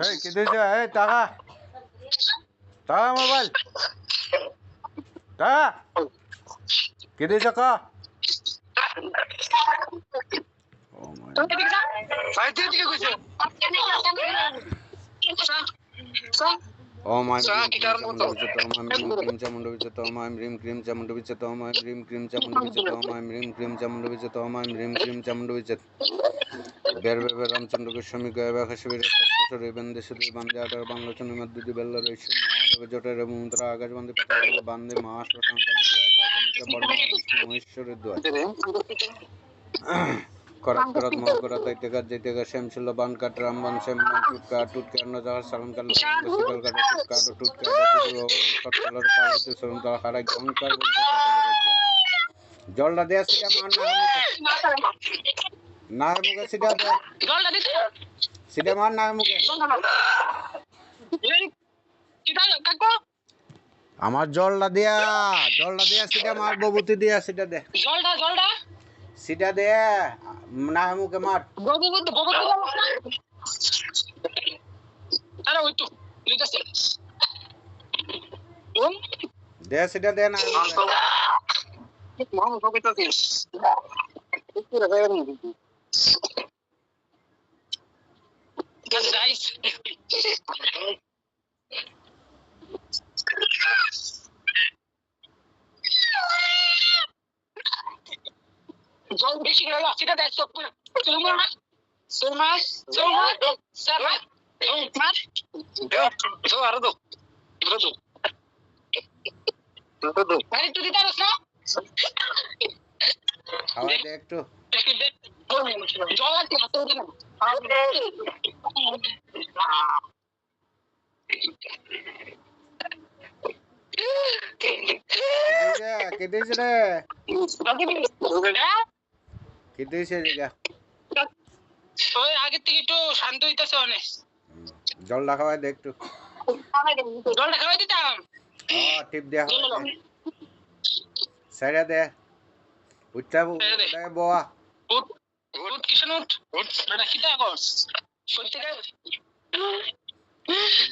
এই কি দিছে? এই টাকা টাকা মোবাইল টাকা কি দিছে ক? ओम आइम क्रीम चामुंड विचत ओम आइम क्रीम चामुंड विचत ओम आइम क्रीम चामुंड विचत ओम आइम क्रीम चामुंड विचत ओम आइम क्रीम चामुंड विचत बेर बेर रामचंद्र गोस्वामी गया खशबीर सत्सुरे बंदे सुदे बंदे आटर बांग्लोचन मद्दुदि बेल्ला रेशु महादेव जटर मुंत्रा आकाश बंदे पता बंदे महाश प्रसंकलित के बड़ विष्णु महेश्वरेर द्वार करात करात मोह करात जैते का शेम छिल्लो बान काट रामबान शेम मान टुटका अन्न जहाँ सालन काल सिकल काट टुटका सत्तलर पार्वती सरम तला हारा अहंकार बोलते जलटा दे सीधा मान ना मुके सीधा दे जलटा दे सीधा मान ना मुके আমার জলটা দিয়া সিটা মার ববুতি দিয়া সিটা দে জলটা সিটা দে না মুকে মার ববুতি আরে ওই তো লিটাছে দে সিটা দে না মামু সবই তো দিস পুরো গায়ের মধ্যে গাইস জল বেশি গেলে সেটা দেখ সব সোমা সারা মার তো আর দো আরে তুই দিতে পারছ না খাওয়া দে একটু জল আছে হাতে দিন আগের থেকে একটু শান্ত হইতেছে অনেক জলটা খাওয়াই দে একটু জলটা খাওয়াই দিতাম টিপ দে সাইডা দে উঠটা বোয়া উঠ কিষণ উঠ বেটা কিটা কর সত্যি রে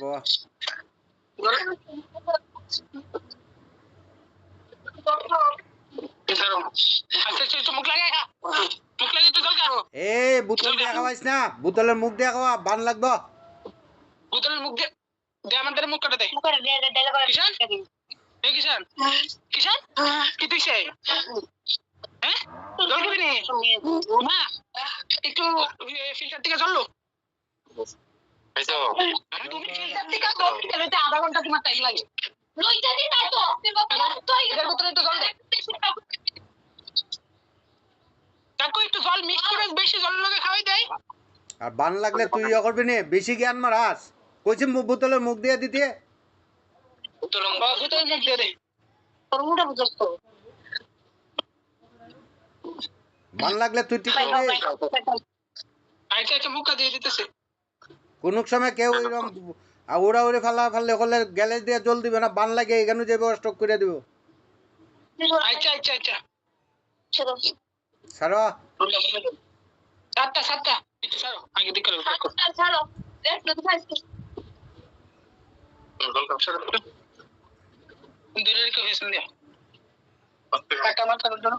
বোয়া বুতল দিয়া খাওয়াইস না বুতলের মুখ দিয়া খাওয়া বান লাগবো বুতলের মুখ দিয়ে দে আমাদের মুখ কাটা দে কিষান এই কিষান কিষান কি তুইছে হ্যাঁ জল খাবি নি মা একটু ফিল্টার থেকে জল লো এইতো তুমি ফিল্টার থেকে জল দিতে আধা ঘন্টা তোমার টাইম লাগে লইতে দি তাই তো এর ভিতরে একটু জল দে কাকু একটু জল মিক্স করে বেশি জল লগে খাওয়াই দেয় আর বান লাগলে তুই ইয়া করবি নি বেশি জ্ঞান মারাস কইছিস বোতলের মুখ দিয়ে দিতে বোতলের মুখ দিয়ে দে তোর মুখটা বুঝছ বান লাগলে তুই ঠিক করবি আচ্ছা মুখটা দিয়ে দিতেছে কোন সময় কেউ এরকম ওরা ওরে ফাললে হলে গ্যালেজ দিয়ে জল দিবে না বান লাগে এখানে যাবে স্টক করে দিব আচ্ছা সারো সাতটা একটু সারো আগে দিকে সারো একটু খাইছি দূরে রেখে ফেসন দিয়া টাকা মার করো জন্য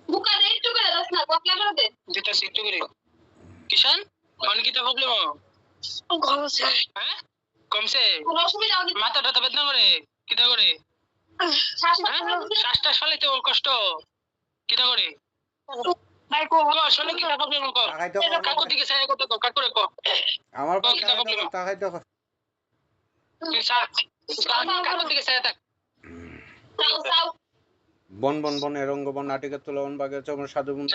বুকা দে একটু করে দাস না কপলা করে দে যেটা একটু করে কিষান কোন কিটা প্রবলেম কমছে হ্যাঁ কমছে কোনো অসুবিধা হয়নি মাথাটা তো বেদনা করে কিটা করে শ্বাসটা ফলে তো কষ্ট কিটা করে ভাই কো আসলে কিটা প্রবলেম কো কাকু দিকে সাইড করতে কো কাকু রে কো আমার কো কিটা প্রবলেম তাকাই তো কাকু দিকে সাইড থাক সাউ বন এরঙ্গবন নাটিকা তুলবন বাগে চমন সাধুবন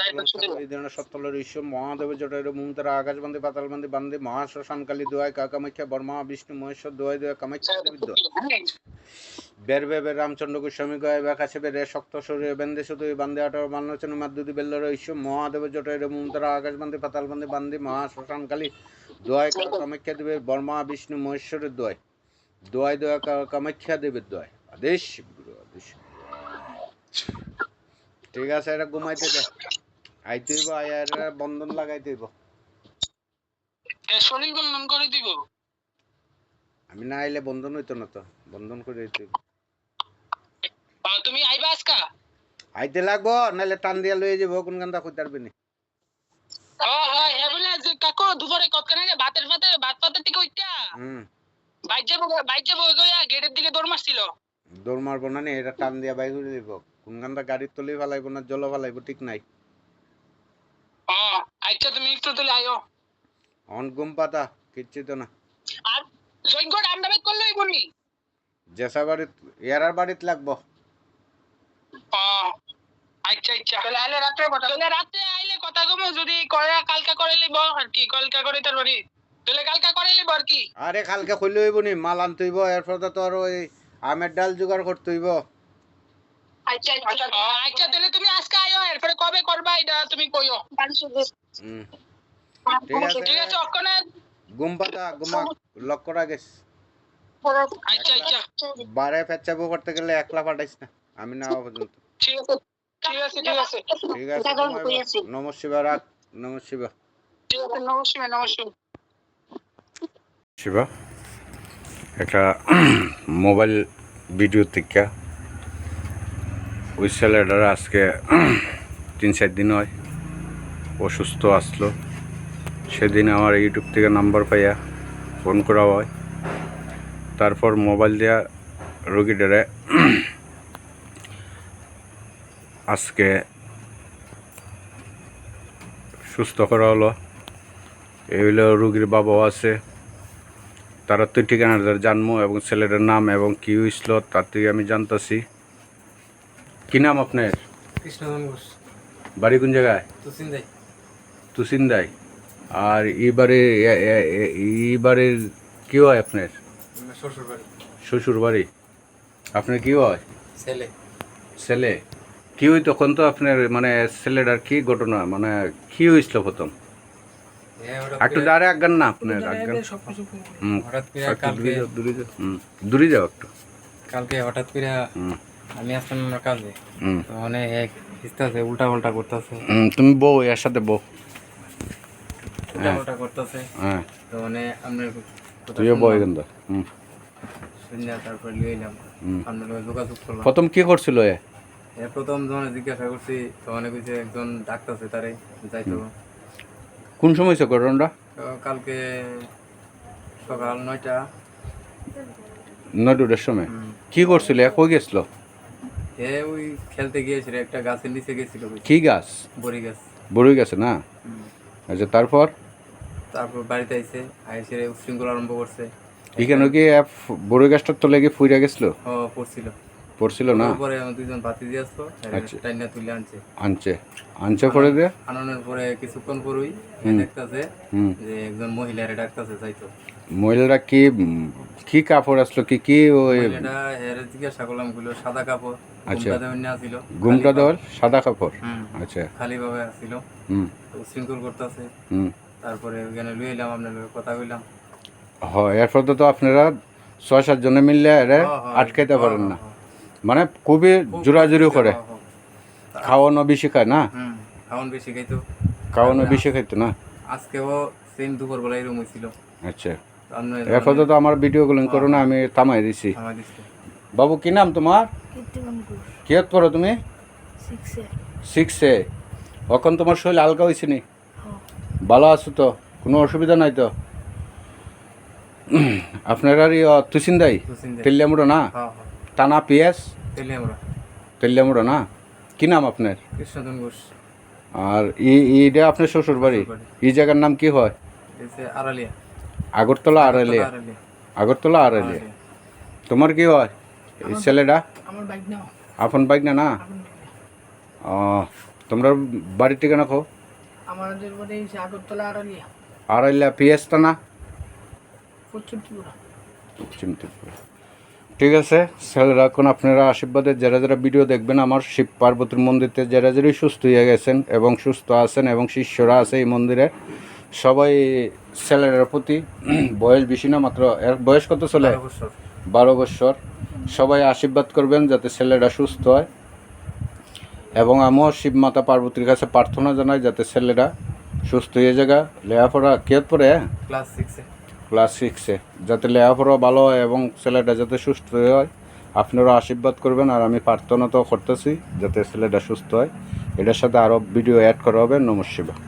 এই ধরনের সত্তলের ঈশ্বর মহাদেবের জটায়ু মুমতারা আকাশবন্দী পাতালবন্দী বান্দে মহাশ্মশানকালী দোয়াই কাকামাখ্যা বর্মা বিষ্ণু মহেশ্বর দোয়াই কামাখ্যা বের বের রামচন্দ্র গোস্বামী গয় কাছে বের শক্ত শরীরে বেন্দে শুধু বান্দে আটার মান্যচন মাদ্দুদি বেল্লর ঈশ্বর মহাদেবের জটায়ু মুমতারা আকাশবন্দী পাতালবন্দী বান্দে মহাশ্মশানকালী দোয়াই কামাখ্যা দেবের বর্মা বিষ্ণু মহেশ্বরের দোয়াই দোয়াই দোয়া কামাখ্যা দেবের দোয়াই আদেশ গুরু আদেশ। ঠিক আছে, এটা ঘুমাইতে দে, আইতে হইব, আয়ার বন্ধন লাগাইতে হইব। শরীর বন্ধন করে দিব। আমি না আইলে বন্ধন হইতো না, তো বন্ধন করে দিতে হইব। তুমি আইবা আজকা? আইতে লাগবো, নাহলে টান দিয়া লয়ে যাবো, কোন গান্দা কইতে পারবি না। হ্যাঁ বলে যে কাকু দুপুরে কতখানি ভাতের ভাত পাতের থেকে উঠতা বাইক যাবো গইয়া গেটের দিকে দৌড় মারছিল। দৌড় মারবো না, এটা টান দিয়া বাইক করে দিব। কোন গান্দা গাড়ির তলি ফেলাইবো না জল ফেলাইবো, ঠিক নাই। আচ্ছা তুমি একটু তুলে আয়ো। অন ঘুম পাতা কিচ্ছু তো না। আর যজ্ঞ রান্নাবাদ করলোই বনি জেসা বাড়িত ইয়ারার বাড়িত লাগবো। আচ্ছা তাহলে আইলে রাত্রে আইলে কথা কমো, যদি করে কালকা করে লিব আর কি, কালকা করে তার বাড়ি তাহলে কালকা করে লিব আর কি। আরে কালকে কইলে হইব নি, মাল আনতে হইব, এরপর তো তোর ওই আমের ডাল জোগাড় করতে হইব। আচ্ছা তাহলে তুমি আজকে আইও, এরপরে কবে করবা এটা তুমি কইও। ঠিক আছে অক্ষণে ঘুম পাতা, ঘুমা লক্ষ্য রাখিস। আচ্ছা বারে পেচ্ছাবো করতে গেলে একলা পাঠাইস না, আমি না পর্যন্ত। ঠিক আছে ঠিক আছে, নমঃ শিবায় রাখ, নমঃ শিবায়। ঠিক আছে, নমস্কার শিবা একটা মোবাইল ভিডিও থেকে ওই ছেলেটার আজকে 3-4 দিন হয় অসুস্থ আসলো। সেদিন আমার ইউটিউব থেকে নাম্বার পাইয়া ফোন করা হয়, তারপর মোবাইল দেওয়া রোগীটারে আজকে সুস্থ করা হলো। এই হলো রোগীর বাবাও আছে, তারা তো ঠিকানাটা জানবো এবং ছেলেটার নাম এবং কি হয়েছিল তার থেকে আমি জানতেছি। কি নাম আপনার? কৃষ্ণধন ঘোষ। বাড়ি কোন জায়গায়? তুসিন্দাই। আর এইবারের কি হয় আপনার? শ্বশুর বাড়ি। আপনার কি হয়? ছেলে। কি হই তখন তো আপনার মানে ছেলেটার কি ঘটনা, মানে কি হয়েছিল প্রথম? একটু দাঁড়ে আজ্ঞান না আপনার আজ্ঞান। দূরে যাও একটু। কালকে হঠাৎ করে আমি আসলাম আমার কাজে, তো অনেক হিসতেছে, উল্টা পাল্টা করতেছে। তুমি বউ এর সাথে বউ উল্টা পাল্টা করতেছে। হ্যাঁ, তো আপনার তুইও বউ কিন্তু শুনলাম, তারপরে লিয়ে এলাম, আপনার যোগাযোগ করলাম। প্রথম কি করছিল প্রথম যখন জিজ্ঞাসা করছি তখন কইছে একজন ডাক্তার আছে, তারে যাইতো। কোন সময় হয়েছে ঘটনাটা? কালকে সকাল 9টার সময়। কি করছিল, কই গেছিল? ওই খেলতে গিয়েছিল, একটা গাছের নিচে গেছিল। কি গাছ? বড়ই গাছে না? আচ্ছা, তারপর বাড়িতে আইসে উশৃঙ্খল আরম্ভ করছে। এখানে কি বড়ই গাছটার তলে গিয়ে ফুইরা গেছিল? পড়ছিল না? পরে আমার দুইজন ভাতিজি আসলো, টাইনা তুলে আনছে করে দিয়ে আনানোর পরে কিছুক্ষণ পরেই দেখতেছে যে একজন মহিলার ডাকতেছে যাইতো। মহিলারা কি কাপড় আসলো, কি ওই জিজ্ঞাসা করলাম, গুলো সাদা কাপড়। আচ্ছা, আসিল ঘুমটা দেওয়াল সাদা কাপড়। আচ্ছা, খালি ভাবে আসিল, উশৃঙ্খল করতেছে। তারপরে ওখানে লুয়ে এলাম, আপনার কথা কইলাম। হয়, এরপর তো আপনারা 6-7 জনে মিললে এরে আটকাইতে পারেন না, মানে খুবই জোরাজুরি করে। খাওয়ানো বেশি খায় না? খাওয়ানো বেশি খাইতো না। আজকেও সেম দুপুরবেলা এরকম হয়েছিল। আচ্ছা, এরপর তো আমার ভিডিওগুলো করো না, আমি থামাই দিছি। বাবু কি নাম তোমার? কিয়ত পড়ো তুমি? 6-এ। এখন তোমার শরীর হালকা হয়েছে নি? ভালো আছো তো? কোনো অসুবিধা নাই তো? আপনার আর তুসিন্দাই তেলিয়ামুড়ো না? টানা পিএস তেলিয়ামুড়ো না? কি নাম আপনার? কৃষ্ণধন ঘোষ। আর এইটা আপনার শ্বশুর বাড়ি? এই জায়গার নাম কি হয়? আগরতলা আড়ালিয়া। তোমার কি হয়? এই ছেলেটা আপন বাইক না? তোমরা বাড়ির ঠিকানা কো? আমাদের বাড়ি আগরতলা আড়ালিয়া পিএসটা না? পশ্চিম ত্রিপুরা। ঠিক আছে, ছেলেরা এখন আপনারা আশীর্বাদে যারা ভিডিও দেখবেন, আমার শিব পার্বতীর মন্দিরতে যারাই সুস্থ হয়ে গেছেন এবং সুস্থ আছেন এবং শিষ্যরা আছে এই মন্দিরে, সবাই ছেলের প্রতি বয়স বেশি না, মাত্র এর বয়স কত চলে? 12 বছর। সবাই আশীর্বাদ করবেন যাতে ছেলেটা সুস্থ হয়, এবং আমিও শিব মাতা পার্বতীর কাছে প্রার্থনা জানাই যাতে ছেলেটা সুস্থ হয়ে জায়গা লেখাপড়া কেত পড়ে ক্লাস 6-এ। ক্লাস 6-এ, যাতে লেখাপড়া ভালো হয় এবং ছেলেটা যাতে সুস্থ হয়। আপনারা আশীর্বাদ করবেন, আর আমি প্রার্থনা তো করতেছি যাতে ছেলেটা সুস্থ হয়। এটার সাথে আরও ভিডিও অ্যাড করা হবে। নমঃ শিবায়।